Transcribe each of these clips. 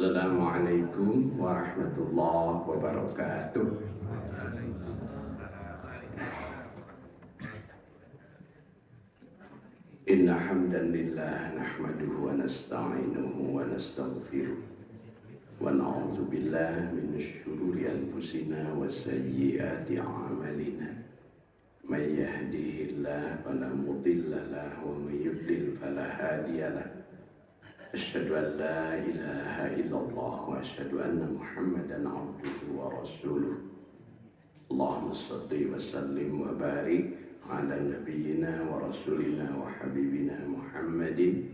Assalamualaikum warahmatullahi wabarakatuh. Inna hamdanillah nahmaduhu wa nasta'inuhu wa nastaghfiruh wa na'udzu billahi min syururi anfusina wa sayyiati a'malina. May yahdihillahu fala mudilla lahu wa may yudlil fala hadiya lahu. Asyhadu an la ilaha illallah wa asyhadu anna Muhammadan abduhu wa rasuluh. Allahumma shalli wa sallim wa barik ala nabiyyina wa rasulina wa habibina Muhammadin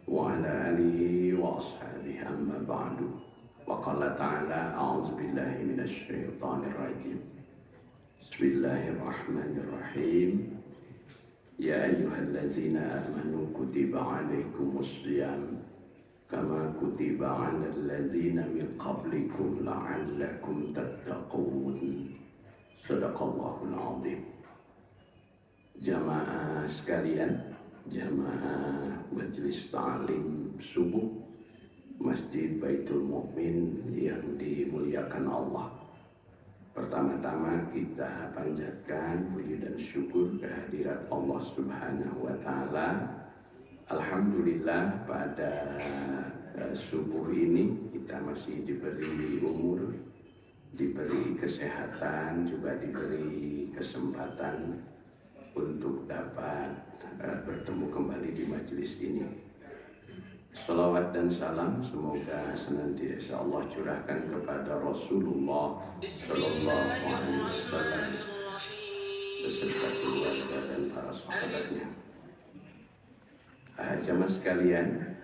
wa ala alihi wa ashabihi amma ba'du. Wa qala ta'ala a'udzu billahi minasy syaithanir rajim. Bismillahirrahmanirrahim. Ya ayyuhallazina amanu kutiba 'alaikumus shiyam kama kutiba 'alal ladzina min qablikum la'allakum tattaqun. Shadaqallahul 'azim. Jamaah sekalian, jamaah majelis ta'lim subuh Masjid Baitul Mukmin yang dimuliakan Allah. Pertama-tama kita panjatkan puji dan syukur kehadirat Allah Subhanahu wa taala. Alhamdulillah pada subuh ini kita masih diberi umur, diberi kesehatan, juga diberi kesempatan untuk dapat bertemu kembali di majelis ini. Salawat dan salam semoga senantiasa Allah curahkan kepada Rasulullah Sallallahu Alaihi Wasallam beserta keluarga dan para sahabatnya. Jamaah sekalian,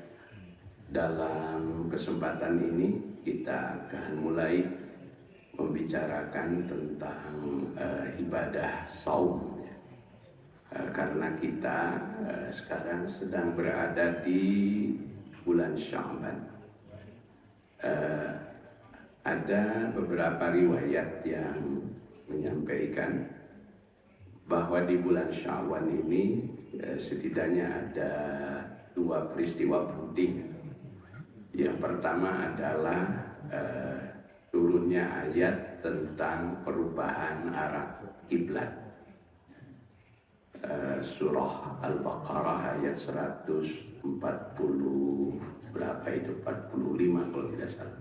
dalam kesempatan ini kita akan mulai membicarakan tentang ibadah saum. Karena kita sekarang sedang berada di bulan Sya'ban. Ada beberapa riwayat yang menyampaikan bahwa di bulan Sya'ban ini setidaknya ada dua peristiwa penting. Yang pertama adalah turunnya ayat tentang perubahan arah kiblat. Surah Al-Baqarah ayat 140 berapa itu, 45 kalau tidak salah.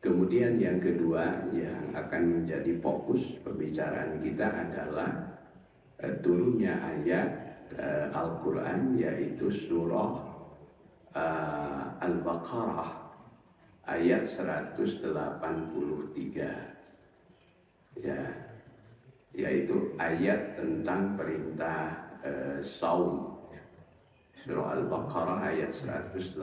Kemudian yang kedua yang akan menjadi fokus pembicaraan kita adalah turunnya ayat Al-Quran, yaitu surah Al-Baqarah ayat 183 ya, yaitu ayat tentang perintah saum. Surah Al-Baqarah ayat 183.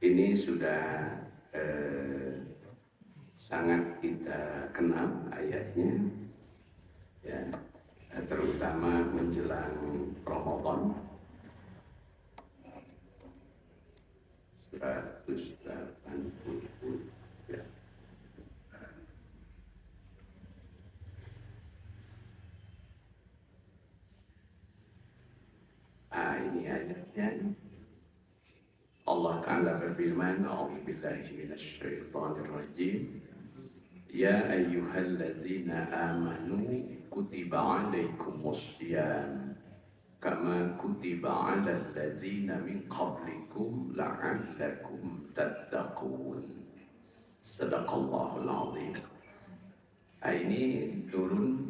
Ini sudah sangat kita kenal ayatnya ya, terutama menjelang Ramadan. 180 ya. Ini ayatnya. Allah Ta'ala berfirman, A'udzubillahi minasyaitonir rajim. Ya ayyuhallazina amanu kutiba 'alaikumus shiyam kama kutiba 'alal ladzina min qablikum la'allakum tattaqun. Shadaqallahul 'azim. Ini turun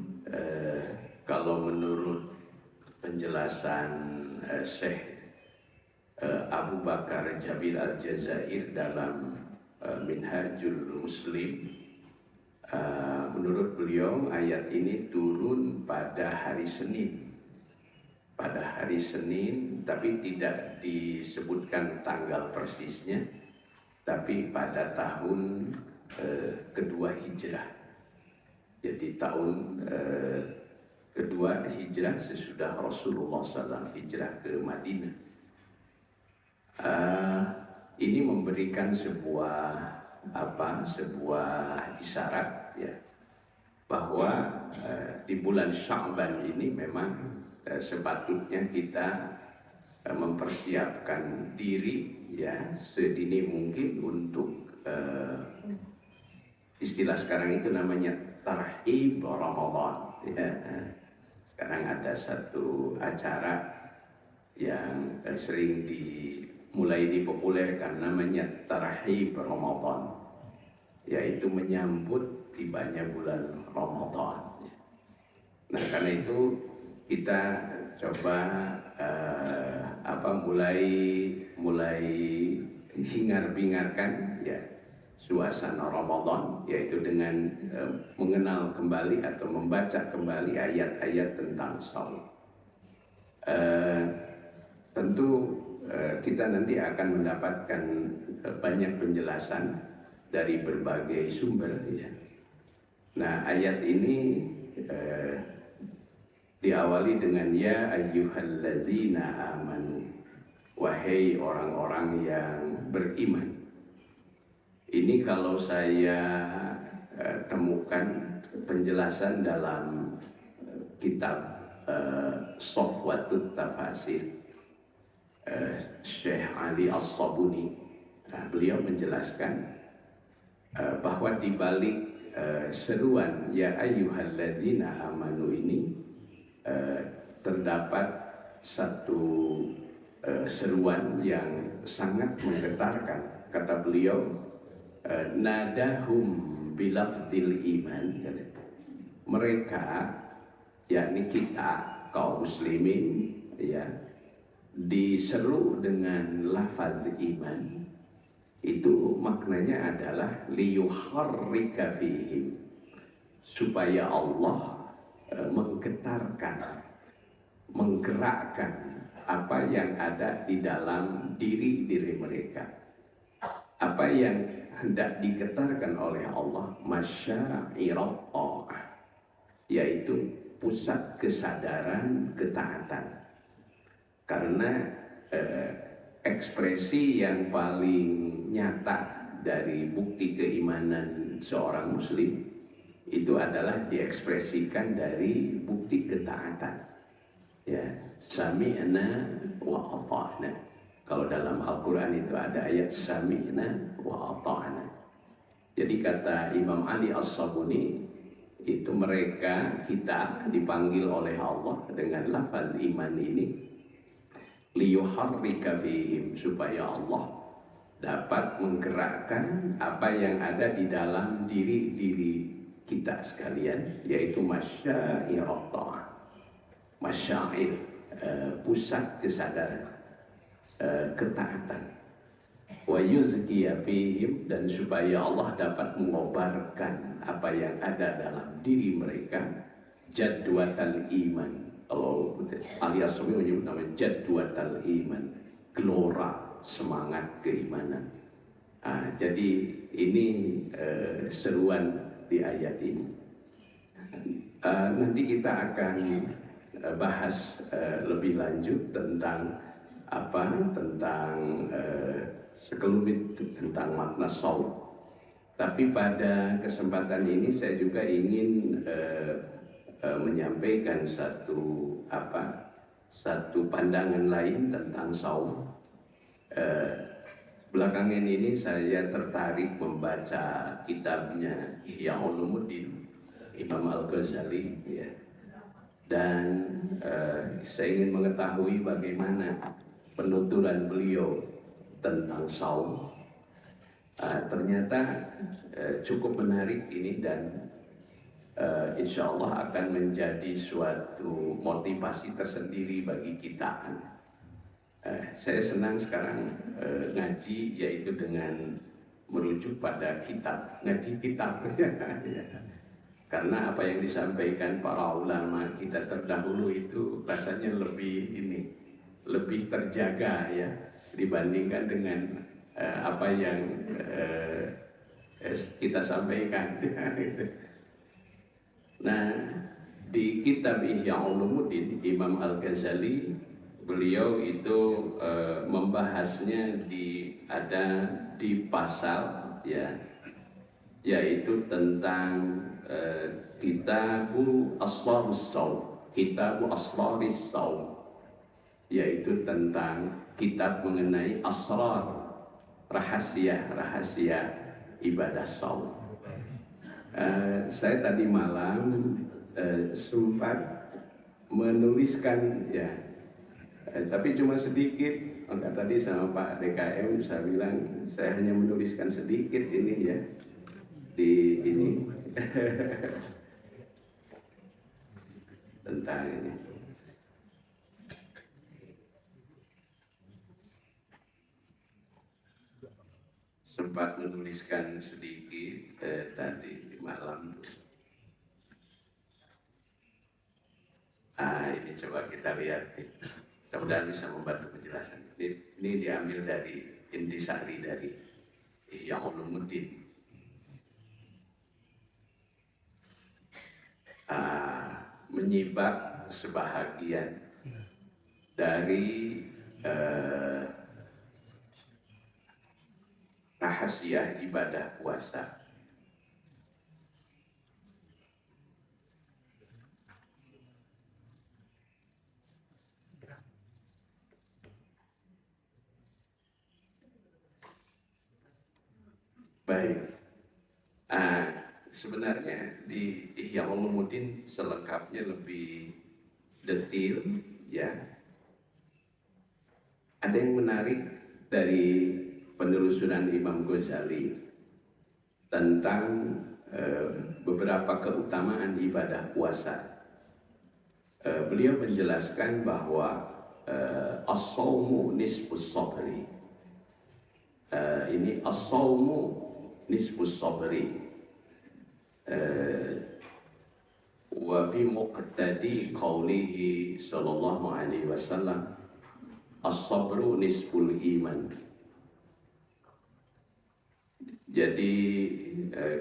kalau menurut penjelasan Syekh Abu Bakar Jabil Al-Jazair dalam Minhajul Muslim, menurut beliau ayat ini turun pada hari Senin. Pada hari Senin, tapi tidak disebutkan tanggal persisnya, tapi pada tahun kedua Hijrah. Jadi tahun kedua Hijrah sesudah Rasulullah SAW hijrah ke Madinah. Ini memberikan sebuah isyarat ya, bahwa di bulan Sya'ban ini memang sepatutnya kita mempersiapkan diri ya sedini mungkin untuk istilah sekarang itu namanya tarhib Ramadan ya. Sekarang ada satu acara yang sering mulai dipopulerkan namanya tarhib Ramadan, yaitu menyambut tibanya bulan Ramadan. Nah karena itu kita coba mulai hingar-bingarkan ya suasana Ramadan, yaitu dengan mengenal kembali atau membaca kembali ayat-ayat tentang saum. Tentu kita nanti akan mendapatkan banyak penjelasan dari berbagai sumber ya. Nah ayat ini diawali dengan ya ayyuhallazina amanu, wahai orang-orang yang beriman. Ini kalau saya temukan penjelasan dalam kitab Safwatut Tafasir Syekh Ali As-Sabuni. Beliau menjelaskan bahwa di balik seruan ya ayyuhallazina amanu ini terdapat satu seruan yang sangat menggetarkan. Kata beliau, nadahum bilafdil iman. Mereka, yakni kita kaum muslimin ya, diseru dengan lafaz iman. Itu maknanya adalah liyuharrika fihim, supaya Allah menggetarkan, menggerakkan apa yang ada di dalam diri mereka. Apa yang hendak digetarkan oleh Allah, masyairat ta'ah, yaitu pusat kesadaran ketaatan. Karena ekspresi yang paling nyata dari bukti keimanan seorang muslim itu adalah diekspresikan dari bukti ketaatan ya, sami'na wa ata'na. Kalau dalam Al-Quran itu ada ayat sami'na wa ata'na. Jadi kata Imam Ali As-Sabuni, itu mereka, kita dipanggil oleh Allah dengan lafaz iman ini liyuharrika fihim, supaya Allah dapat menggerakkan apa yang ada di dalam diri kita sekalian, yaitu masyairat ta'ah, masyair, pusat kesadaran ketaatan, wa yuzkiya fihim, dan supaya Allah dapat mengobarkan apa yang ada dalam diri mereka, jadwatal iman. Kalau alias menyebut namanya jadwatal iman, gelora semangat keimanan. Jadi ini seruan di ayat ini. Nanti kita akan bahas lebih lanjut tentang sekelumit tentang makna shaum. Tapi pada kesempatan ini saya juga ingin menyampaikan satu pandangan lain tentang shaum. Belakangan ini saya tertarik membaca kitabnya Ihya Ulumuddin Imam Al-Ghazali ya. Dan saya ingin mengetahui bagaimana penuturan beliau tentang shaum. Ternyata cukup menarik ini, dan insya Allah akan menjadi suatu motivasi tersendiri bagi kita. Saya senang sekarang ngaji, yaitu dengan merujuk pada kitab, ngaji kitab ya. Karena apa yang disampaikan para ulama kita terdahulu itu rasanya lebih terjaga ya, dibandingkan dengan apa yang kita sampaikan. Nah, di kitab Ihya Ulumuddin Imam Al-Ghazali, beliau itu membahasnya di pasal ya, yaitu tentang Kitabu Asrarus Saum, Kitabu Asraris Saum, yaitu tentang kitab mengenai asrar, rahasia-rahasia ibadah saum. Saya tadi malam sempat menuliskan ya, tapi cuma sedikit. Maka tadi sama Pak DKM saya bilang saya hanya menuliskan sedikit ini ya di ini tentang ini. Sempat menuliskan sedikit tadi malam. Ini coba kita lihat nih. Mudah-mudahan bisa membantu penjelasan. Ini diambil dari intisari dari Ihya Ulumuddin. Menyibak sebahagian dari rahasia ibadah puasa. Baik, sebenarnya di Ihya Ulumuddin selengkapnya lebih detail ya. Ada yang menarik dari penelusuran Imam Ghazali tentang beberapa keutamaan ibadah puasa. Beliau menjelaskan bahwa as-sawmu nisfus sabri. Ini as-sawmu nisfus sabri wa bi muqtadi qawlihi sallallahu alaihi wasallam as-sabru nisful iman. Jadi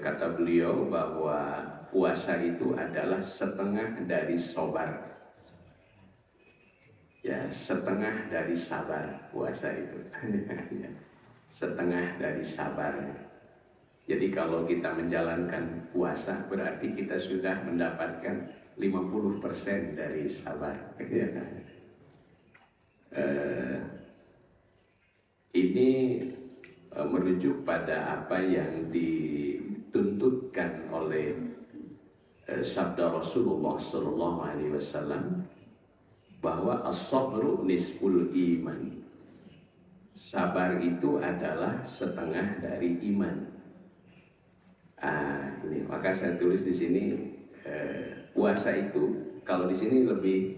kata beliau bahwa puasa itu adalah setengah dari sabar. Ya, setengah dari sabar puasa itu. Setengah dari sabar. Jadi kalau kita menjalankan puasa berarti kita sudah mendapatkan 50% dari sabar. Ini merujuk pada apa yang dituntutkan oleh sabda Rasulullah Sallallahu Alaihi Wasallam bahwa as-sabru nisful iman. Sabar itu adalah setengah dari iman. Ini maka saya tulis di sini puasa itu, kalau di sini lebih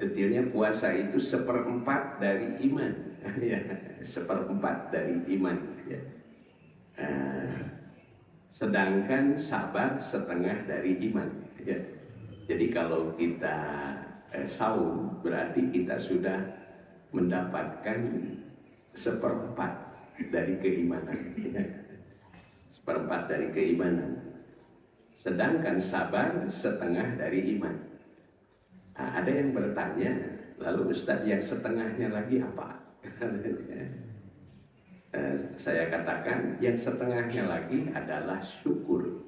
detailnya, puasa itu 1/4 dari iman. Ya, 1/4 dari iman ya. Sedangkan sabar setengah dari iman ya. Jadi kalau kita saum berarti kita sudah mendapatkan 1/4 dari keimanan ya. 1/4 dari keimanan. Sedangkan sabar setengah dari iman. Ada yang bertanya, lalu Ustadz yang setengahnya lagi apa? Saya katakan yang setengahnya lagi adalah syukur.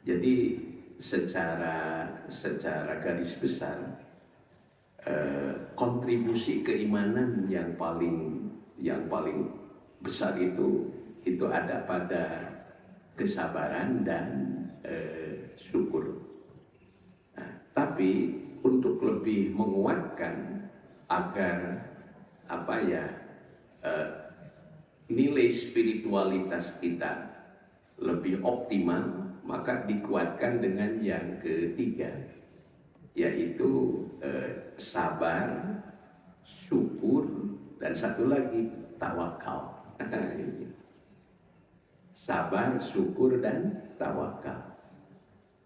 Jadi secara garis besar kontribusi keimanan yang paling besar itu ada pada kesabaran dan syukur. Tapi untuk lebih menguatkan agar nilai spiritualitas kita lebih optimal, maka dikuatkan dengan yang ketiga, yaitu sabar, syukur, dan satu lagi tawakal. Sabar, syukur, dan tawakal.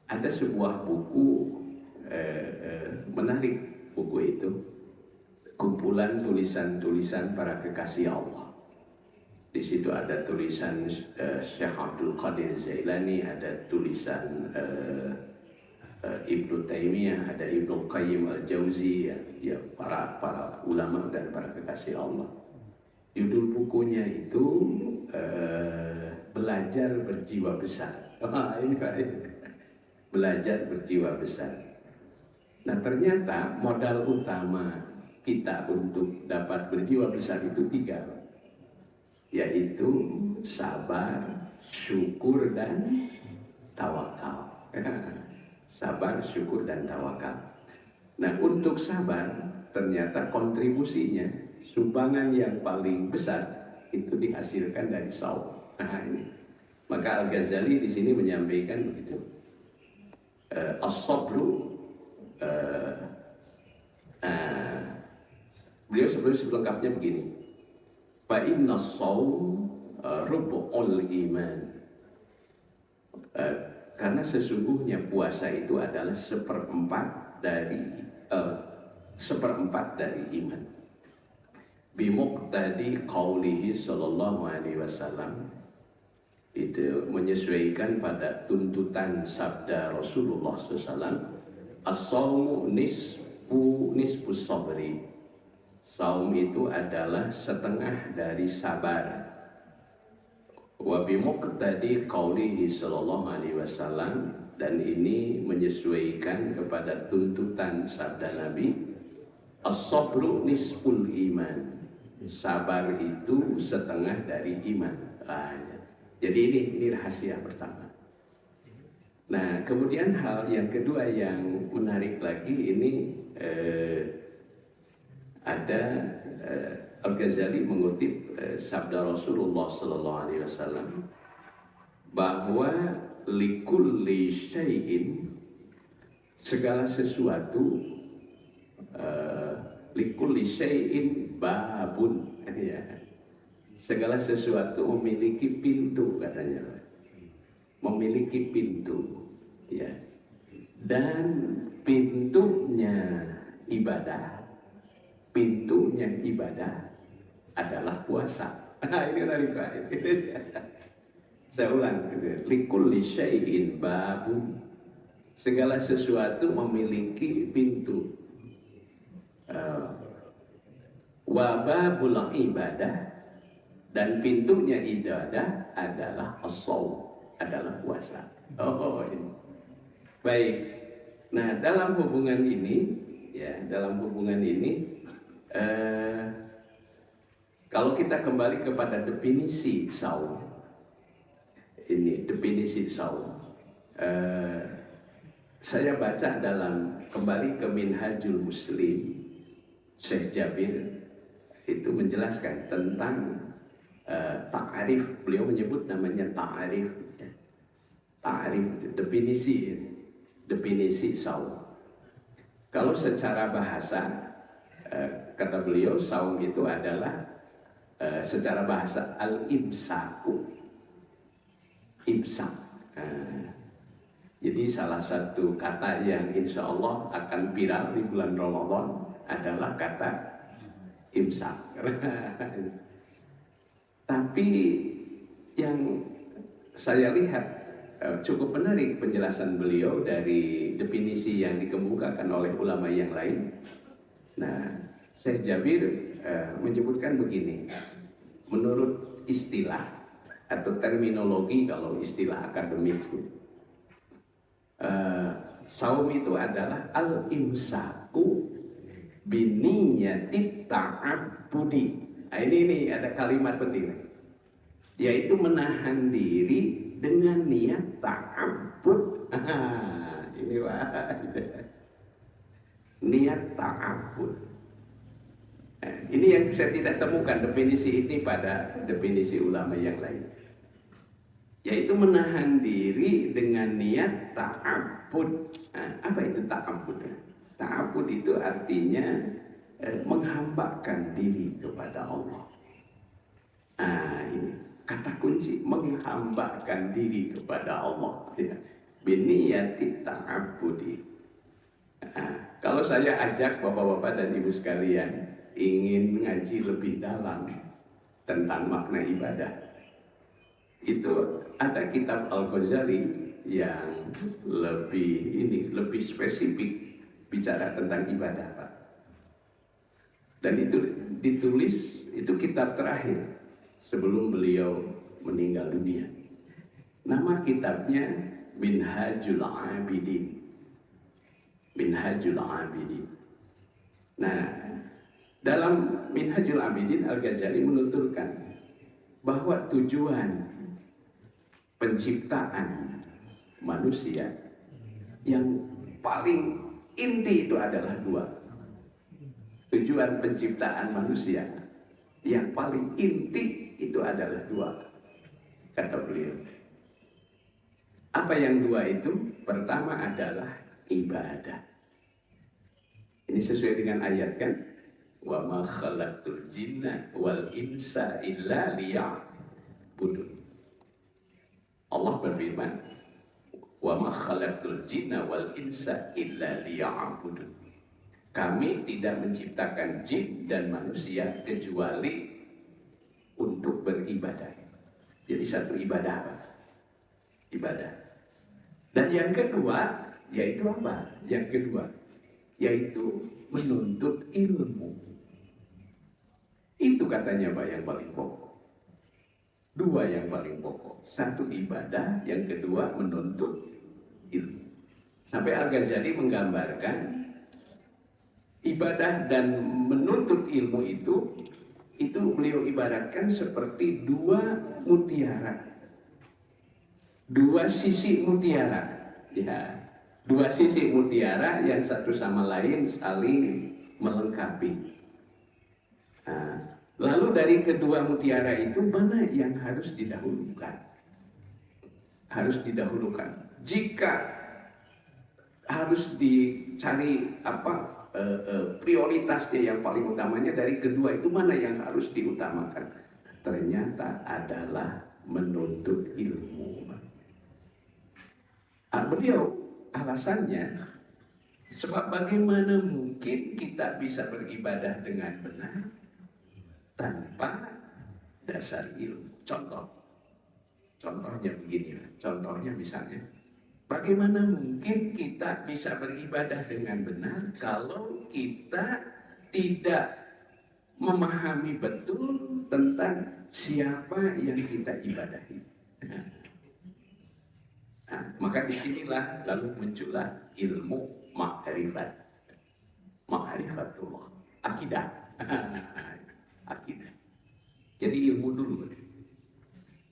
Ada sebuah buku menarik, buku itu kumpulan tulisan-tulisan para kekasih Allah. Di situ ada tulisan Syekh Abdul Qadir Zailani, ada tulisan Ibnu Taimiyah, ada Ibnu Qayyim Al-Jauzi, ya para ulama dan para kekasih Allah. Judul bukunya itu Belajar Berjiwa Besar. Wah, ini baik. Belajar berjiwa besar. Nah, ternyata modal utama kita untuk dapat berjiwa besar itu 3, yaitu sabar, syukur, dan tawakal. Sabar, syukur, dan tawakal. Nah, untuk sabar ternyata kontribusinya, sumbangan yang paling besar itu dihasilkan dari saum. Nah, ini. Maka Al-Ghazali di sini menyampaikan begitu. As-sabru, beliau sebelengkapnya begini. Fa inna shaum rubu'ul iman. Karena sesungguhnya puasa itu adalah seperempat dari iman. Bimuqtadi qaulihi sallallahu alaihi wasallam, itu menyesuaikan pada tuntutan sabda Rasulullah SAW. As-saumu nisfu sabri. Saum itu adalah setengah dari sabar. Wa bimuqtadi qaulihi sallallahu alaihi wasallam, dan ini menyesuaikan kepada tuntutan sabda Nabi, as-sabru nisful iman. Sabar itu setengah dari iman. Jadi ini rahasia pertama. Nah, kemudian hal yang kedua yang menarik lagi ini ada Al-Ghazali mengutip sabda Rasulullah Sallallahu Alaihi Wasallam bahwa likulli syai'in, segala sesuatu, likulli syai'in babun, ya. Segala sesuatu memiliki pintu, katanya, memiliki pintu, ya. Dan pintunya ibadah adalah puasa. Ini menarik, Pak. Saya ulang, likulli syai'in babun, segala sesuatu memiliki pintu. Wa babul ibadah, dan pintunya ibadah adalah as-shaum, adalah puasa. Oh, ini. Baik. Nah, dalam hubungan ini, kalau kita kembali kepada definisi saum, ini definisi saum. Saya baca kembali ke Minhajul Muslim, Syekh Jabir itu menjelaskan tentang ta'arif. Beliau menyebut namanya ta'arif, ya. Ta'arif, definisi saum. Kalau secara bahasa, kata beliau, saum itu adalah secara bahasa al-imsaku, imsak. Jadi salah satu kata yang insya Allah akan viral di bulan Ramadan adalah kata imsak. Tapi yang saya lihat cukup menarik penjelasan beliau dari definisi yang dikemukakan oleh ulama yang lain. Nah, Syekh Jabir menyebutkan begini, menurut istilah atau terminologi, kalau istilah akademik, saum itu adalah al-imsaku biniyati ta'abbudi. Nah, ini ada kalimat penting, yaitu menahan diri dengan niat ta'abbud. Ini niat ta'abbud. Nah, ini yang saya tidak temukan definisi ini pada definisi ulama yang lain, yaitu menahan diri dengan niat ta'abbud. Nah, apa itu ta'abbud? Ta'abbud itu artinya menghambakan diri kepada Allah. Nah, ini kata kunci, menghambakan diri kepada Allah, ya. Biniyati ta'abbudi. Nah, kalau saya ajak bapak-bapak dan ibu sekalian ingin ngaji lebih dalam tentang makna ibadah, itu ada kitab Al-Ghazali yang lebih spesifik bicara tentang ibadah, Pak. Dan itu ditulis, itu kitab terakhir sebelum beliau meninggal dunia. Nama kitabnya Minhajul Abidin. Minhajul Abidin. Nah, dalam Minhajul Abidin Al-Ghazali menuturkan bahwa tujuan penciptaan manusia yang paling inti itu adalah dua. Tujuan penciptaan manusia yang paling inti itu adalah dua, kata beliau. Apa yang dua itu? Pertama adalah ibadah. Ini sesuai dengan ayat kan? Wa ma khalaqtul jinna wal insa illa liya'budun. Allah berfirman, wa ma khalaqtul jinna wal insa illa liya'budun. Kami tidak menciptakan jin dan manusia kecuali untuk beribadah. Jadi satu ibadah apa? Ibadah. Dan yang kedua, yaitu apa? Yang kedua, yaitu menuntut ilmu. Itu katanya Pak yang paling pokok. Dua yang paling pokok. Satu ibadah, yang kedua menuntut ilmu. Sampai Al-Ghazali menggambarkan ibadah dan menuntut ilmu itu beliau ibaratkan seperti dua mutiara. Dua sisi mutiara, ya, dua sisi mutiara yang satu sama lain saling melengkapi. Nah, lalu dari kedua mutiara itu mana yang harus didahulukan? Harus didahulukan. Jika harus dicari prioritasnya yang paling utamanya, dari kedua itu mana yang harus diutamakan? Ternyata adalah menuntut ilmu. Beliau alasannya, sebab bagaimana mungkin kita bisa beribadah dengan benar tanpa dasar ilmu. Contohnya begini, contohnya misalnya, bagaimana mungkin kita bisa beribadah dengan benar kalau kita tidak memahami betul tentang siapa yang kita ibadahi. Nah, maka disinilah lalu muncullah ilmu ma'rifat. Ma'rifatullah. Akidah. Akidah. Jadi ilmu dulu.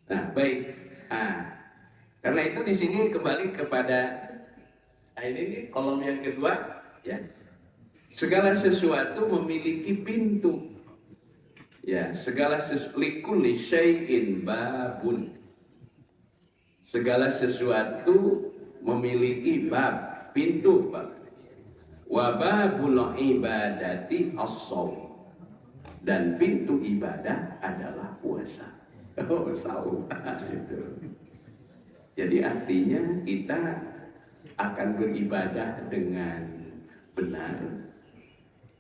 Nah, baik. Karena itu di sini kembali kepada ini kolom yang kedua, ya. Segala sesuatu memiliki pintu. Ya, segala likulli syai'in babun. Segala sesuatu memiliki bab, pintu bab. Wa babul ibadati as-shaum. Dan pintu ibadah adalah puasa. Oh, saum. Itu. Jadi artinya kita akan beribadah dengan benar.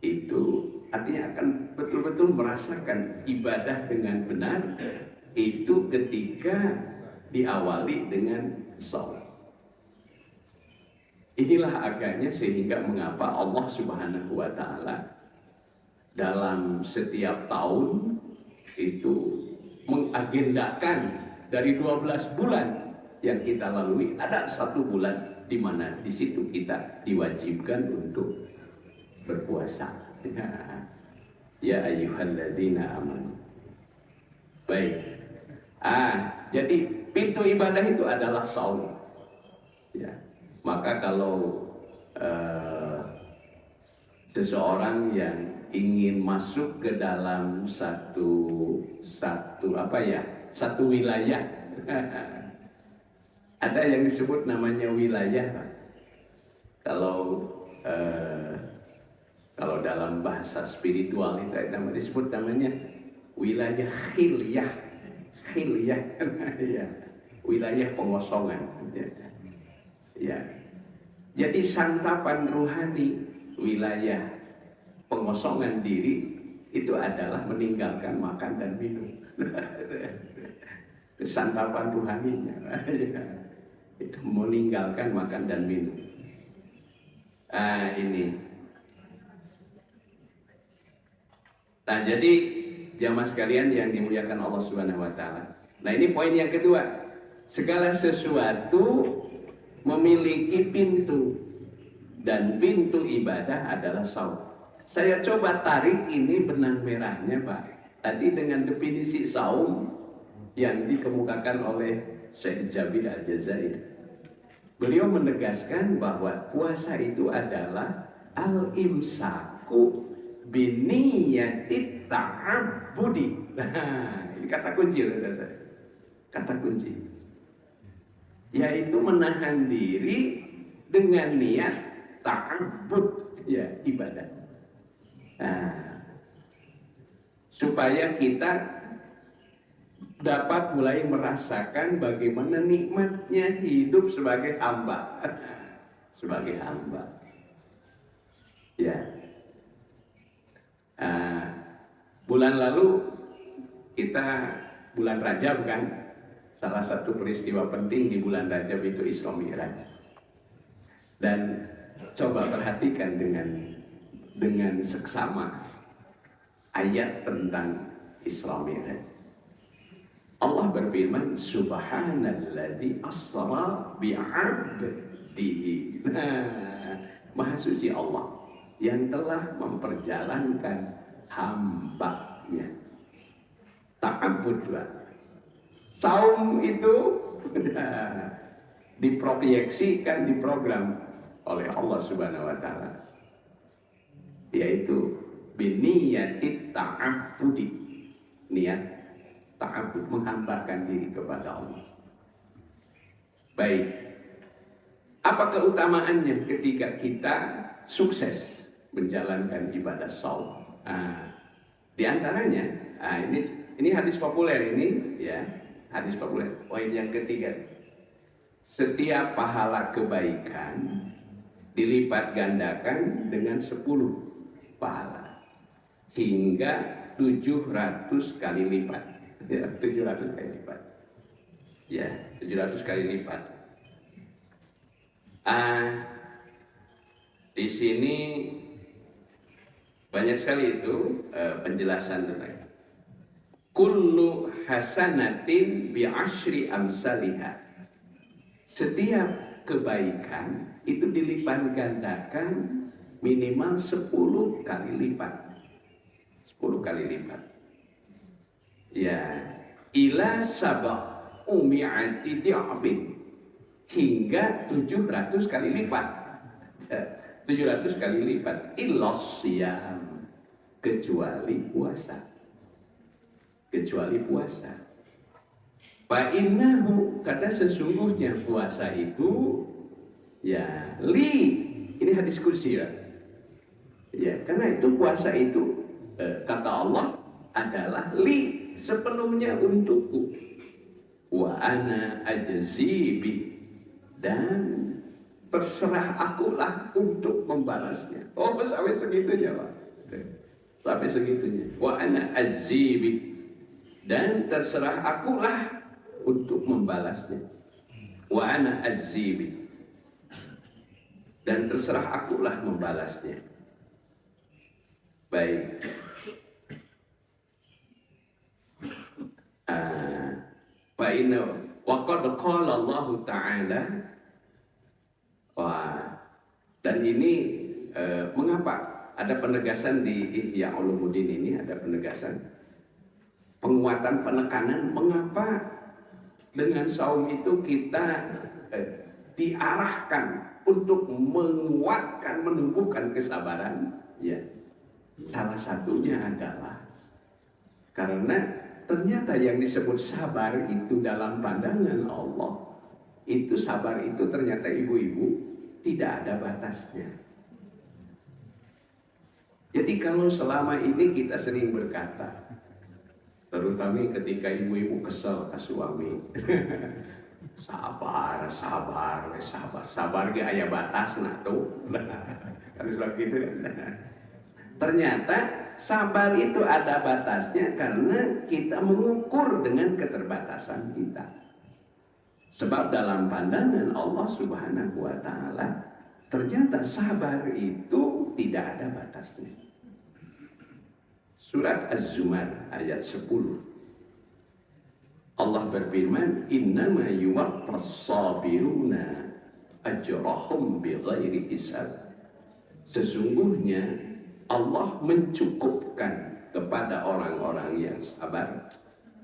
Itu artinya akan betul-betul merasakan ibadah dengan benar itu ketika diawali dengan shaum. Inilah agaknya sehingga mengapa Allah Subhanahu wa Ta'ala dalam setiap tahun itu mengagendakan dari 12 bulan yang kita lalui, ada satu bulan di mana di situ kita diwajibkan untuk berpuasa. Ya ayyuhalladzina amanu. Baik. Jadi pintu ibadah itu adalah shaum. Ya. Maka kalau seseorang yang ingin masuk ke dalam satu wilayah, ada yang disebut namanya wilayah. Kalau dalam bahasa spiritual itu disebut namanya wilayah khilyah. Khilyah, ya, wilayah pengosongan. Ya. Jadi santapan ruhani wilayah pengosongan diri itu adalah meninggalkan makan dan minum. Santapan ruhaninya itu meninggalkan makan dan minum. Ini. Nah, jadi jamaah sekalian yang dimuliakan Allah Subhanahu wa Ta'ala. Nah, ini poin yang kedua. Segala sesuatu memiliki pintu, dan pintu ibadah adalah saum. Saya coba tarik ini benang merahnya, Pak. Tadi dengan definisi saum yang dikemukakan oleh Syekh Jabir Al-Jazair. Beliau menegaskan bahwa puasa itu adalah al-imsaku biniyatit ta'abbudi. Nah, ini kata kunci, saya. Kata kunci. Yaitu menahan diri dengan niat ta'abbud, ya, ibadah. Nah, supaya kita dapat mulai merasakan bagaimana nikmatnya hidup sebagai hamba. Sebagai hamba. Ya. Bulan lalu kita bulan Rajab kan, salah satu peristiwa penting di bulan Rajab itu Isra Mi'raj. Dan coba perhatikan dengan seksama ayat tentang Isra Mi'raj. Allah berfirman, Subhanalladzi asra bi'abdihi. Nah, Maha suci Allah yang telah memperjalankan hambanya. Ta'abbud. Saum itu diproyeksikan, diprogram oleh Allah Subhanahu wa taala, yaitu biniyatit ta'abbudi, niat ta'abbud, menghambakan diri kepada Allah. Baik, apa keutamaannya ketika kita sukses menjalankan ibadah saum? Di antaranya, ini hadis populer ini, ya, hadis populer. Poin yang ketiga, setiap pahala kebaikan dilipat gandakan dengan 10 pahala hingga 700 kali lipat. Ya, 700 kali lipat. Ya, 700 kali lipat. Di sini banyak sekali itu penjelasan tentang kullu hasanatin bi asyri amsalihha. Setiap kebaikan itu dilipat gandakan minimal 10 kali lipat. 10 kali lipat. Ya, ila sab'umi'ati di'afin, hingga 700 kali lipat. 700 kali lipat. Illas siyam, kecuali puasa. Kecuali puasa. Fa innahu, karena sesungguhnya puasa itu, ya, ini hadis kursi, ya. Ya, karena itu puasa itu kata Allah adalah sepenuhnya untukku. Wa ana ajzibi, dan terserah akulah untuk membalasnya. Oh, sampai segitunya, Pak. Sampai segitunya. Wa ana ajzibi, dan terserah akulah untuk membalasnya. Wa ana ajzibi, dan terserah akulah membalasnya. Baik. Fa'inna waqad qala Allah Ta'ala. Dan ini mengapa ada penegasan di Ihya Ulumuddin ini, ada penegasan, penguatan, penekanan, mengapa dengan saum itu kita diarahkan untuk menguatkan, menumbuhkan kesabaran. Ya, salah satunya adalah karena ternyata yang disebut sabar itu dalam pandangan Allah, itu sabar itu ternyata ibu-ibu tidak ada batasnya. Jadi kalau selama ini kita sering berkata, terutama ketika ibu-ibu kesel ke suami, sabar, aya batasna tuh. Harus begitu. Ternyata sabar itu ada batasnya karena kita mengukur dengan keterbatasan kita. Sebab dalam pandangan Allah Subhanahu wa Ta'ala, ternyata sabar itu tidak ada batasnya. Surat Az-Zumar ayat 10. Allah berfirman, innama yuwaffas sabiruna ajrahum bighairi hisab. Sesungguhnya Allah mencukupkan kepada orang-orang yang sabar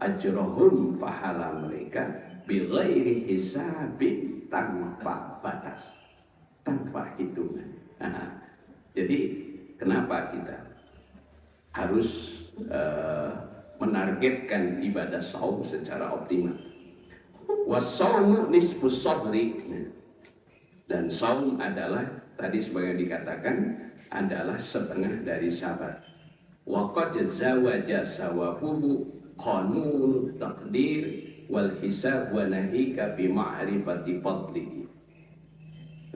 ajrahum, pahala mereka, bighairi hisabin, tanpa batas, tanpa hitungan. Jadi kenapa kita harus menargetkan ibadah saum secara optimal? Wasaumu nisfus sabri. Dan saum adalah, tadi sebagai dikatakan, adalah setengah dari sabar. Wa qad zawaja sawabuhu qanun taqdir wal hisab wa nahika bi ma'rifati fadlihi.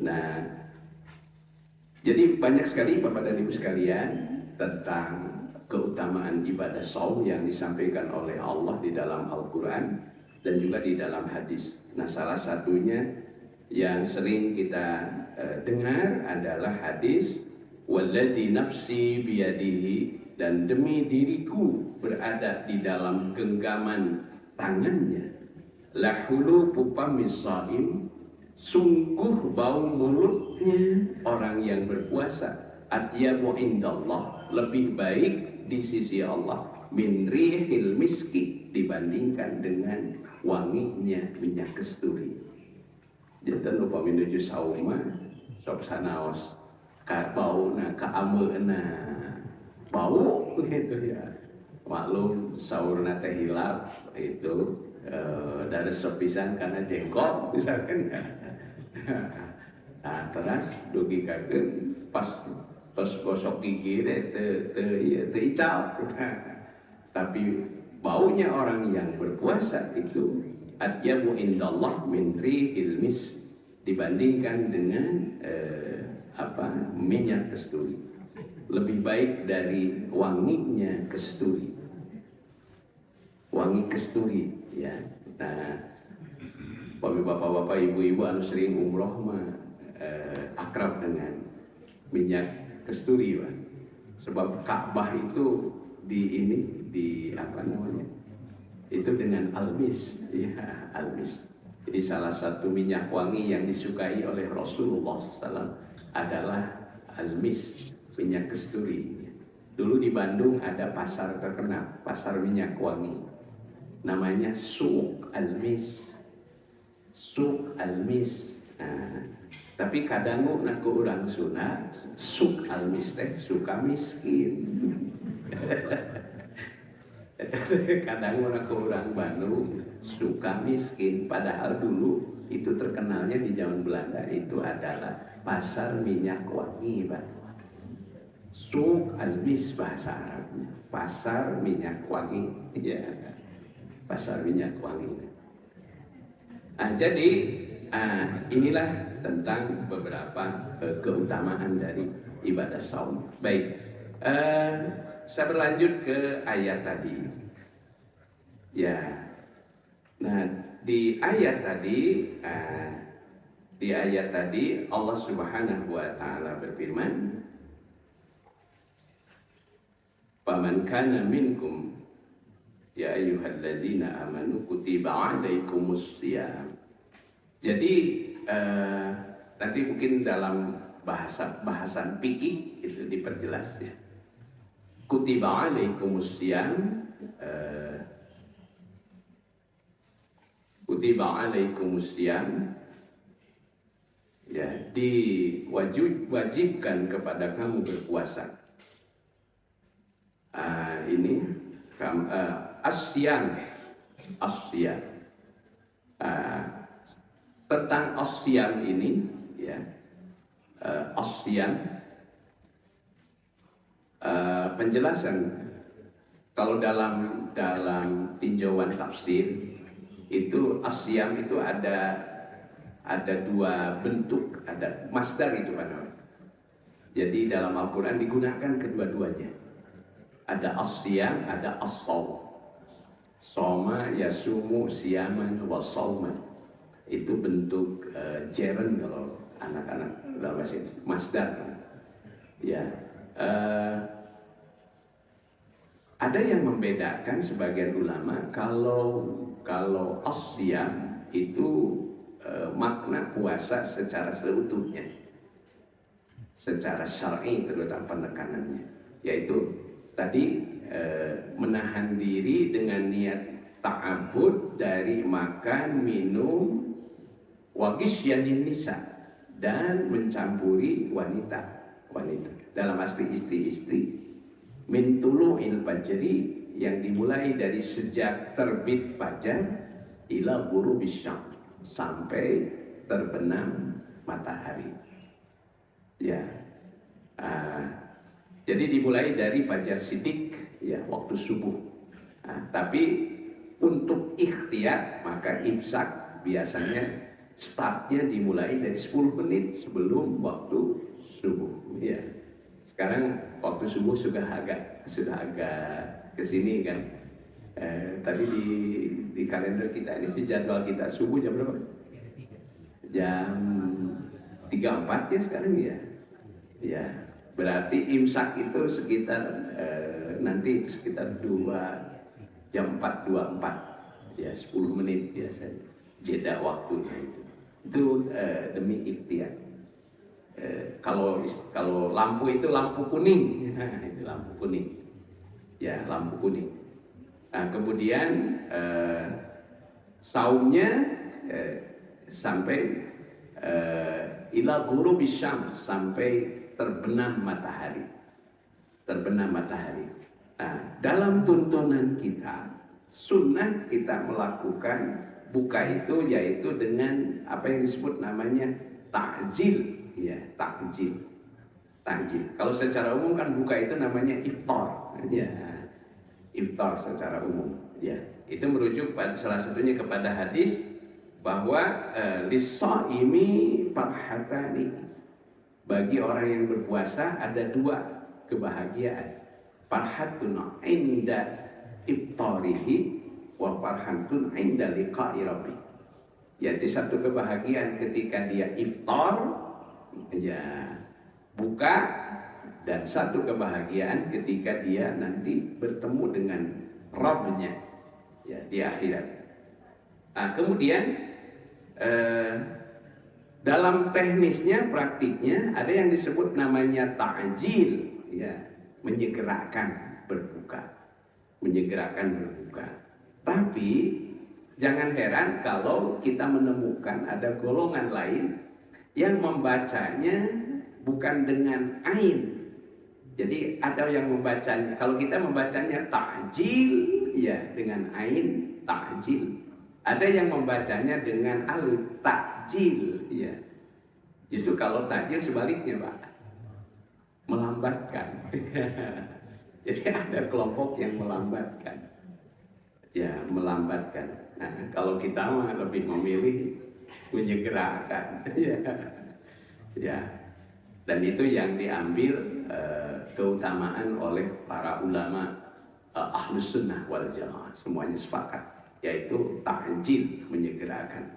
Nah, jadi banyak sekali Bapak dan Ibu sekalian tentang keutamaan ibadah saum yang disampaikan oleh Allah di dalam Al-Quran dan juga di dalam hadis. Nah, salah satunya yang sering kita dengar adalah hadis walladzi nafsi biyadihi, dan demi diriku berada di dalam genggaman tangannya, lahulu pupamis shaim, sungguh bau mulutnya orang yang berpuasa, atyabu indallah, lebih baik di sisi Allah, min rihil miski, dibandingkan dengan wanginya minyak kasturi. Jantan lupa menuju sauma sok sanaos ka bauna ka ameuna bau gitu ya. Maklum saurna teh hilap itu dari sepisan karena jengkol misalkan ya. Nah, terus dugi kageun pas gosok gigi teu ical. Tapi baunya orang yang berpuasa itu atyabu indallah min rihil mis, dibandingkan dengan minyak kasturi, lebih baik dari wanginya kasturi, wangi kasturi ya. Nah, bapak-bapak, ibu-ibu anu sering umroh mah akrab dengan minyak kasturi, Pak. Sebab Ka'bah itu di apa namanya? Itu dengan almis, ya, almis. Jadi salah satu minyak wangi yang disukai oleh Rasulullah SAW adalah almis, minyak kasturi. Dulu di Bandung ada pasar terkenal, pasar minyak wangi, namanya Suq Almis. Suq Almis. Nah, tapi kadang nak urang Sunda, Suq Almis teh suka miskin. Kadang orang ke orang Bandung suka miskin, padahal dulu itu terkenalnya di zaman Belanda itu adalah pasar minyak wangi, Pak. Suq Almis bahasa Arabnya, pasar minyak wangi, ya, pasar minyak wangi. Nah, jadi inilah tentang beberapa keutamaan dari ibadah saum. Baik. Saya berlanjut ke ayat tadi. Ya. Nah, di ayat tadi Allah Subhanahu wa taala berfirman, "Faman kana minkum ya ayyuhalladzina amanu kutiba 'alaikumus shiyam." Jadi nanti mungkin dalam bahasan fikih itu diperjelas ya. Kutiba alaikumus syiyam, kutiba alaikumus syiyam, ya, diwajibkan kepada kamu berpuasa. Ini asyam, tentang asyam ini ya, asyam. Penjelasan kalau dalam tinjauan tafsir itu asyam itu ada dua bentuk, ada masdar itu Pak. Jadi dalam Al-Quran digunakan kedua-duanya, ada asyam, ada as-shaum. Soma yasumu siyaman wa shauman, itu bentuk jeren kalau anak-anak dalam bahasa masdar ya. Ada yang membedakan sebagian ulama kalau asyam itu makna puasa secara seutuhnya, secara syar'i terutama penekanannya, yaitu tadi menahan diri dengan niat ta'abbud dari makan, minum, wa gisyanin nisa, dan mencampuri wanita. Dalam asli istri-istri min tulu'il fajri, yang dimulai dari sejak terbit fajar ila ghurubis syams, sampai terbenam matahari. Ya. Jadi dimulai dari fajar sidik, ya, waktu subuh. Tapi untuk ikhtiar maka imsak biasanya startnya dimulai dari 10 menit sebelum waktu subuh. Ya. Sekarang waktu subuh sudah agak kesini kan. Tadi di kalender kita ini, di jadwal kita subuh jam berapa? Jam 3.4 ya sekarang ya. Ya, berarti imsak itu sekitar nanti sekitar jam 4.24 ya, 10 menit biasanya jeda waktunya itu. Itu demi ikhtiar. Kalau lampu itu lampu kuning, itu lampu kuning, ya, lampu kuning. Nah, kemudian saumnya sampai ila ghurubis syams, sampai terbenam matahari. Nah, dalam tuntunan kita, sunnah kita melakukan buka itu yaitu dengan apa yang disebut namanya takjil. Ya, takjil. Kalau secara umum kan buka itu namanya iftar. Ya, iftar secara umum. Ya, itu merujuk pada salah satunya kepada hadis bahwa lis-shaimi farhatani, bagi orang yang berpuasa ada 2 kebahagiaan. Farhatun inda iftarihi wa farhatun inda liqa'i rabbi. Yaitu satu kebahagiaan ketika dia iftar, ya, buka, dan satu kebahagiaan ketika dia nanti bertemu dengan Rabb-nya, ya, di akhirat. Nah, kemudian dalam teknisnya, praktiknya ada yang disebut namanya ta'jil, ya, menyegerakan berbuka. Tapi jangan heran kalau kita menemukan ada golongan lain yang membacanya bukan dengan ain. Jadi ada yang membacanya, kalau kita membacanya ta'jil, ya, dengan ain, ta'jil. Ada yang membacanya dengan alif, ta'jil, ya. Justru kalau ta'jil sebaliknya, Pak, melambatkan. Jadi ada kelompok yang melambatkan. Ya, melambatkan. Nah, kalau kita mah lebih memilih menyegerakan. Ya. Dan itu yang diambil keutamaan oleh para ulama ahlus sunnah wal jamaah, semuanya sepakat, yaitu ta'jil, menyegerakan.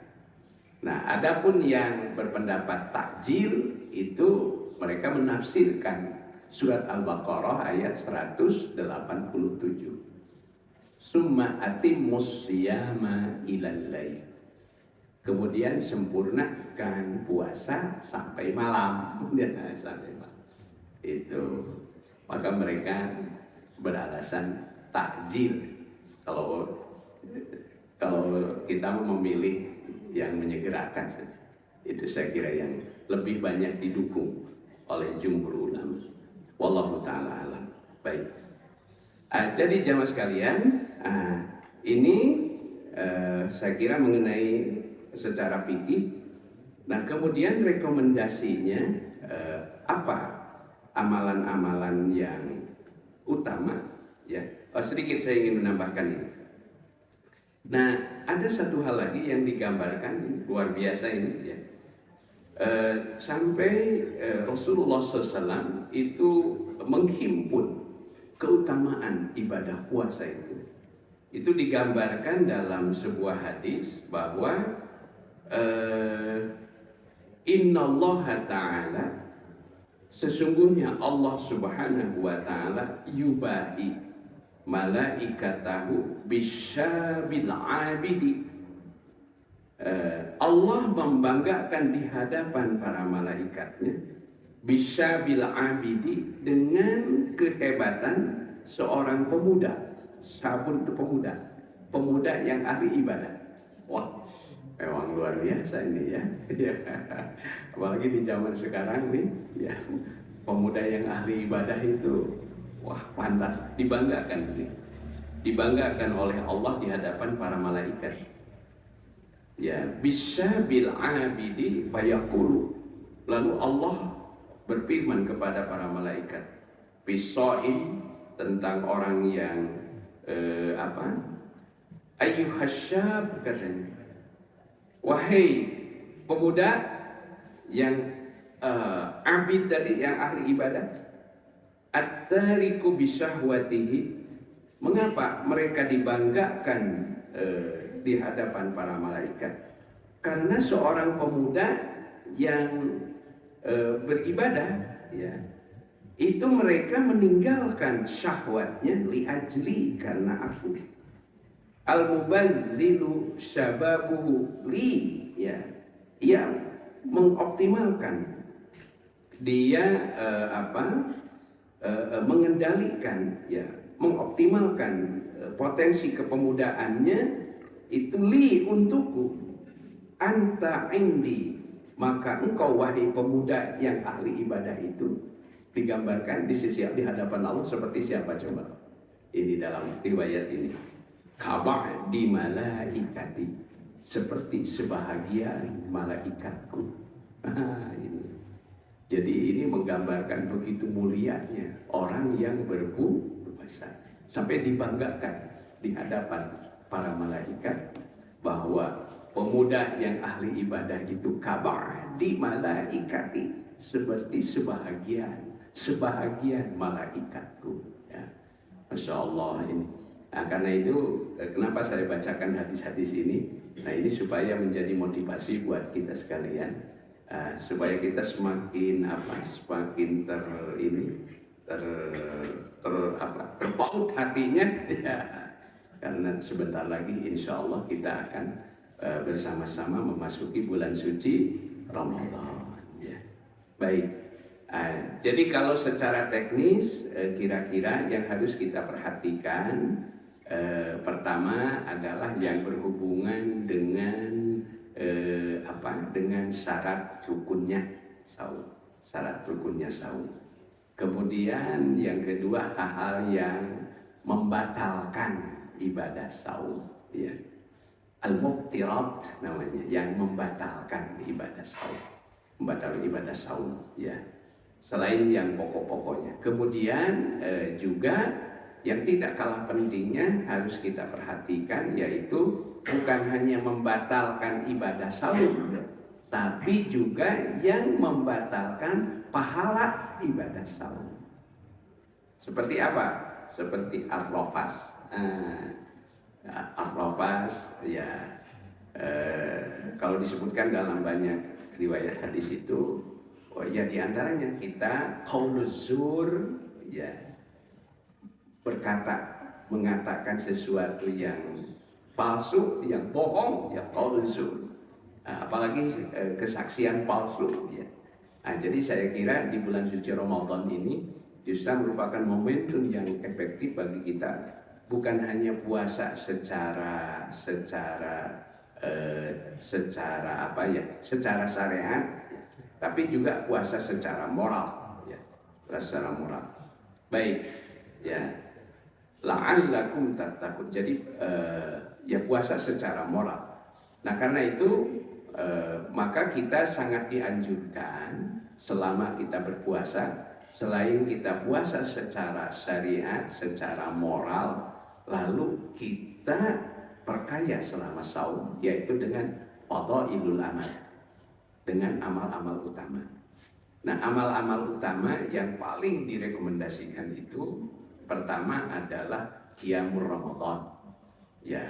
Nah, adapun yang berpendapat takjil itu mereka menafsirkan surat Al-Baqarah ayat 187. Summa atimmus siyama ilal lail. Kemudian sempurnakan puasa sampai malam. Sampai malam. Itu. Maka mereka beralasan takjil. Kalau kita memilih yang menyegerakan saja, itu saya kira yang lebih banyak didukung oleh jumhur ulama. Wallahu ta'ala alam. Baik. Jadi jamaah sekalian, ini saya kira mengenai secara fikih. Nah, kemudian rekomendasinya apa amalan-amalan yang utama, ya. Sedikit saya ingin menambahkan ini. Nah, ada satu hal lagi yang digambarkan luar biasa ini, ya. Sampai Rasulullah SAW itu menghimpun keutamaan ibadah puasa itu. Itu digambarkan dalam sebuah hadis bahwa innallaha ta'ala, sesungguhnya Allah Subhanahu wa ta'ala yubahi, malaikatahu bisyabil abidi. Allah membanggakan di hadapan para malaikatnya bisyabil abidi, dengan kehebatan seorang pemuda. Sabun itu pemuda yang ahli ibadah. Wah, memang luar biasa ini ya. Apalagi di zaman sekarang nih ya, pemuda yang ahli ibadah itu wah pantas dibanggakan, dibanggakan oleh Allah di hadapan para malaikat. Ya, bisa bil abidi fayaqulu. Lalu Allah berfirman kepada para malaikat, bisoin, tentang orang yang ayyuhasyab, katanya, wahai pemuda yang abid tadi, yang ahli ibadah, at-tariku bisyahwatihi. Mengapa mereka dibanggakan di hadapan para malaikat? Karena seorang pemuda yang beribadah, ya, itu mereka meninggalkan syahwatnya liajli, karena aku. Al-mubazzilu syababuhu li, ya, ia mengoptimalkan, dia mengendalikan, ya, mengoptimalkan potensi kepemudaannya itu li, untukku, anta indi, maka engkau wahai pemuda yang ahli ibadah itu digambarkan di sisi, di hadapan Allah seperti siapa coba? Ini dalam riwayat ini, kaba'di malaikati, seperti sebahagian malaikatku. Ini. Jadi ini menggambarkan begitu mulianya orang yang berpuasa, sampai dibanggakan di hadapan para malaikat bahwa pemuda yang ahli ibadah itu kaba'di malaikati, seperti sebahagian malaikatku, ya. Masya Allah ini. Nah, karena itu kenapa saya bacakan hadis-hadis ini? Nah, ini supaya menjadi motivasi buat kita sekalian, supaya kita semakin terpaut hatinya, ya. Karena sebentar lagi insya Allah kita akan bersama-sama memasuki bulan suci Ramadan, ya. Baik, jadi kalau secara teknis kira-kira yang harus kita perhatikan, pertama adalah yang berhubungan dengan dengan syarat rukunnya saum, Kemudian yang kedua, hal-hal yang membatalkan ibadah saum, ya. Al-muftirat namanya, yang membatalkan ibadah saum, ya. Selain yang pokok-pokoknya. Kemudian juga yang tidak kalah pentingnya harus kita perhatikan, yaitu bukan hanya membatalkan ibadah saum, tapi juga yang membatalkan pahala ibadah saum. Seperti apa? Seperti ar-rafas. Ar-rafas, ya, kalau disebutkan dalam banyak riwayat hadis itu, ya diantaranya kita qauluz zur, ya, mengatakan sesuatu yang palsu, yang bohong, ya qauluz zur. Apalagi kesaksian palsu, ya. Nah, jadi saya kira di bulan suci Ramadan ini justru merupakan momentum yang efektif bagi kita, bukan hanya puasa secara syariat, tapi juga puasa secara moral, ya, secara moral. Baik, ya, la'allakum tattaqun. Jadi ya, puasa secara moral. Nah, karena itu maka kita sangat dianjurkan selama kita berpuasa, selain kita puasa secara syariat, secara moral, lalu kita perkaya selama saum, yaitu dengan fadhailul amal, dengan amal-amal utama. Nah, amal-amal utama yang paling direkomendasikan itu pertama adalah qiyamul Ramadan, ya,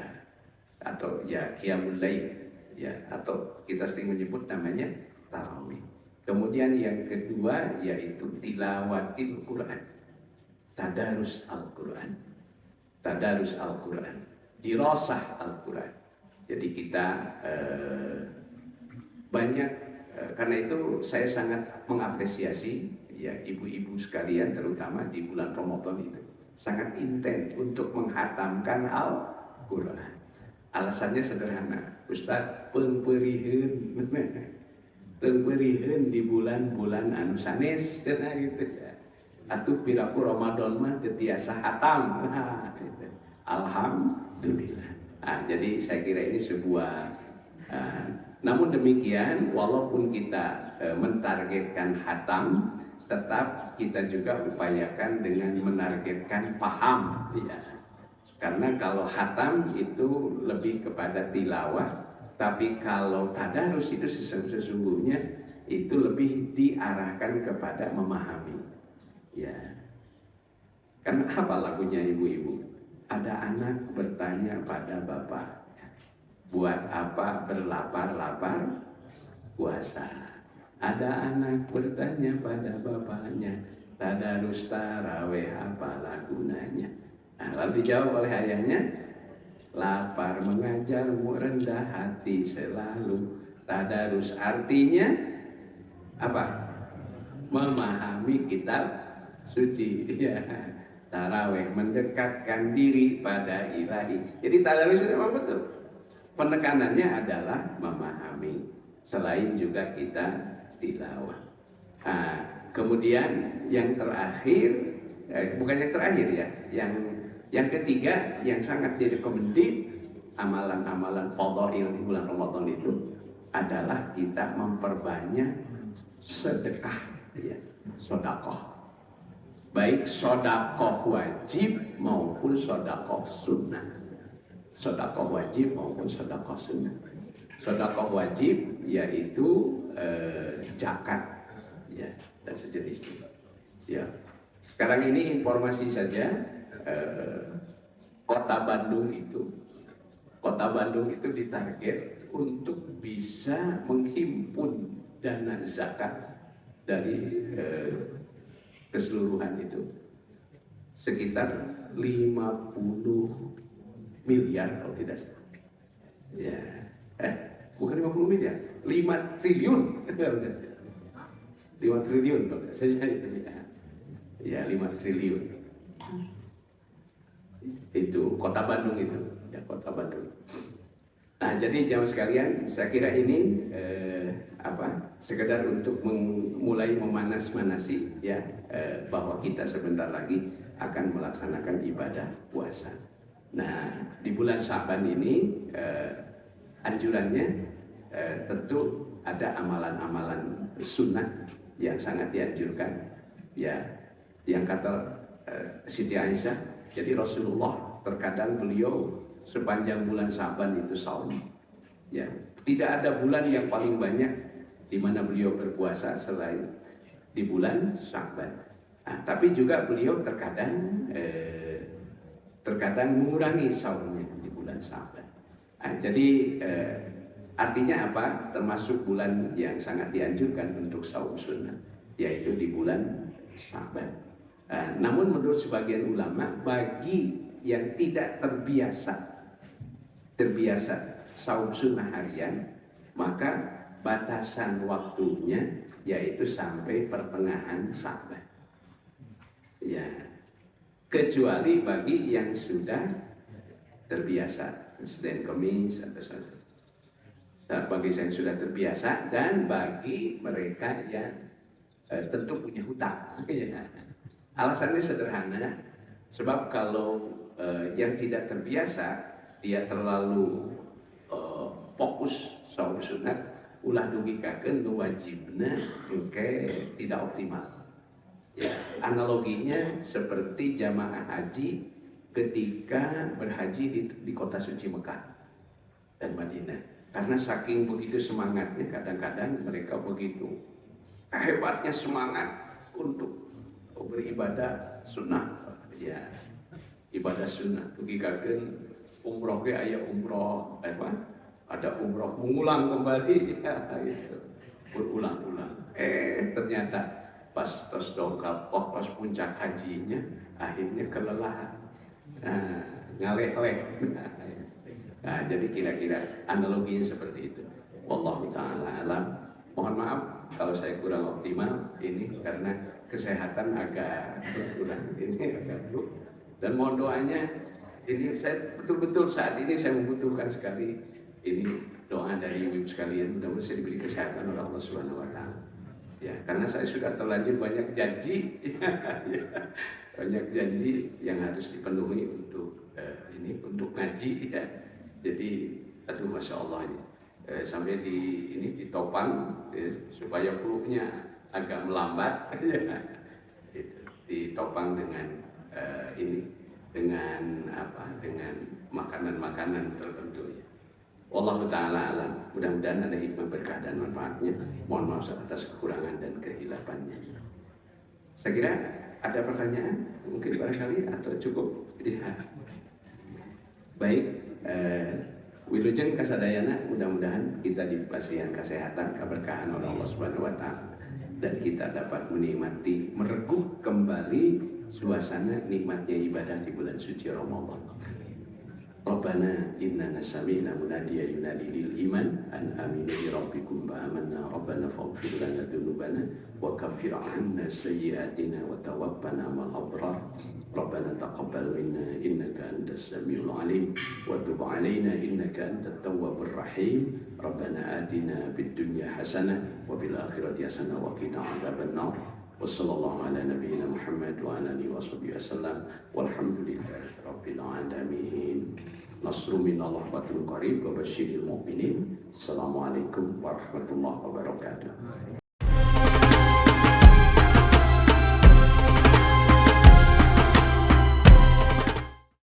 atau ya qiyamul lail, ya, atau kita sering menyebut namanya tarawih. Kemudian yang kedua yaitu tilawatil Quran, tadarus Al-Quran. tadarus Al-Quran, dirasah Al-Quran. Jadi kita banyak, karena itu saya sangat mengapresiasi ya ibu-ibu sekalian, terutama di bulan Ramadan itu sangat intens untuk menghatamkan Al-Quran. Alasannya sederhana, Ustaz, pemberihan di bulan-bulan anu sanes gitu ya. Atuh piraku Ramadan mah tetiasa hatam. Gitu. Alhamdulillah. Jadi saya kira ini sebuah namun demikian walaupun kita mentargetkan hatam, tetap kita juga upayakan dengan menargetkan paham ya. Karena kalau hatam itu lebih kepada tilawah, tapi kalau tadarus itu sesungguhnya itu lebih diarahkan kepada memahami. Ya. Karena apa lagunya ibu-ibu? Ada anak bertanya pada bapak, buat apa berlapar-lapar puasa? Ada anak bertanya pada bapaknya, tadarus taraweh apalah gunanya? Lalu dijawab oleh ayahnya, lapar mengajarmu rendah hati selalu. Tadarus artinya apa? Memahami kitab suci. Ya. Taraweh mendekatkan diri pada ilahi. Jadi tadarus itu memang betul. Penekanannya adalah memahami. Selain juga kita tilawah. Kemudian yang terakhir, bukan yang terakhir ya, yang ketiga yang sangat direkomendasi amalan-amalan fadhail di bulan Ramadan itu adalah kita memperbanyak sedekah ya, sedekah. Baik sedekah wajib maupun sedekah sunnah. Sedekah wajib maupun sedekah sunnah. Sedekah wajib yaitu zakat ya dan sejenisnya. Ya. Sekarang ini informasi saja, Kota Bandung itu ditarget untuk bisa menghimpun dana zakat dari keseluruhan itu sekitar 50 miliar kalau tidak salah. Ya, bukan 50 miliar, 5 triliun. 5 triliun kalau saya ya 5 triliun. Itu Kota Bandung itu, ya Kota Bandung. Nah, jadi jamaah sekalian, saya kira ini sekedar untuk mulai memanas-manasi ya bahwa kita sebentar lagi akan melaksanakan ibadah puasa. Nah, di bulan Syaban ini anjurannya tentu ada amalan-amalan sunnah yang sangat dianjurkan ya, yang kata Siti Aisyah, jadi Rasulullah terkadang beliau sepanjang bulan Syaban itu saum ya, tidak ada bulan yang paling banyak di mana beliau berpuasa selain di bulan Syaban. Tapi juga beliau terkadang mengurangi saumnya di bulan Syaban. Jadi artinya apa? Termasuk bulan yang sangat dianjurkan untuk saum sunnah, yaitu di bulan Syaban. Namun menurut sebagian ulama, bagi yang tidak terbiasa saum sunnah harian, maka batasan waktunya yaitu sampai pertengahan Syaban. Ya, kecuali bagi yang sudah terbiasa Senin Kamis atau satu. Bagi yang sudah terbiasa dan bagi mereka yang tentu punya hutang. Alasannya sederhana, sebab kalau yang tidak terbiasa dia terlalu fokus saum sunat, ulah dugikakeun nu wajibna engke tidak optimal. Ya, analoginya seperti jamaah haji ketika berhaji di kota suci Mekah dan Madinah. Karena saking begitu semangatnya, kadang-kadang mereka begitu hebatnya semangat untuk beribadah sunnah, ya ibadah sunnah. Dugikakeun umroh ge aya umroh ada umroh mengulang kembali ya, gitu. Berulang-ulang. Ternyata pas dongkap, pas puncak hajinya akhirnya kelelahan. ngaleh-leh. Nah, jadi kira-kira analoginya seperti itu. Wallahu ta'ala alam. Mohon maaf kalau saya kurang optimal ini karena kesehatan agak berkurang ini agak buruk. Dan mohon doanya, ini saya betul-betul saat ini saya membutuhkan sekali ini doa dari ibu sekalian, mudah-mudahan saya diberi kesehatan oleh Allah Subhanahu wa taala. Ya, karena saya sudah terlanjur banyak janji, banyak janji yang harus dipenuhi untuk ini untuk ngaji ya. Jadi aduh masya Allah ini sampai ditopang supaya peluknya agak melambat ya. Itu ditopang dengan dengan makanan-makanan tertentu ya. Wallahu ta'ala alam. Mudah-mudahan ada hikmah berkah dan manfaatnya. Mohon maaf atas kekurangan dan kehilafannya. Saya kira ada pertanyaan mungkin barangkali atau cukup ya. Baik, wilujeng kasadayana, mudah-mudahan kita diberikan kesehatan, keberkahan oleh Allah Subhanahu wa taala dan kita dapat menikmati, meregup kembali suasana nikmatnya ibadah di bulan suci Ramadan. Rabbana innana sami'na munadiya yunadi lil iman an aminu bi rabbikum fa amanna rabbana faghfir lana dzunubana wa kaffir 'anna sayyi'atina wa tawaffana ma'al abrar. Rabbana taqabbal minna innaka antas samiul 'alim wa tub 'alaina innaka antat tawwabur rahim. Rabbana atina fid dunya hasanah wa fil akhirati hasanah wa qina 'adzabannar. Wassallallahu ala nabiyyina Muhammad wa ala alihi washabbihi wasallam walhamdulillahi rabbil alamin. Nasru minallah wa fathun qarib wa basyiril mu'minin. Assalamualaikum warahmatullahi wabarakatuh.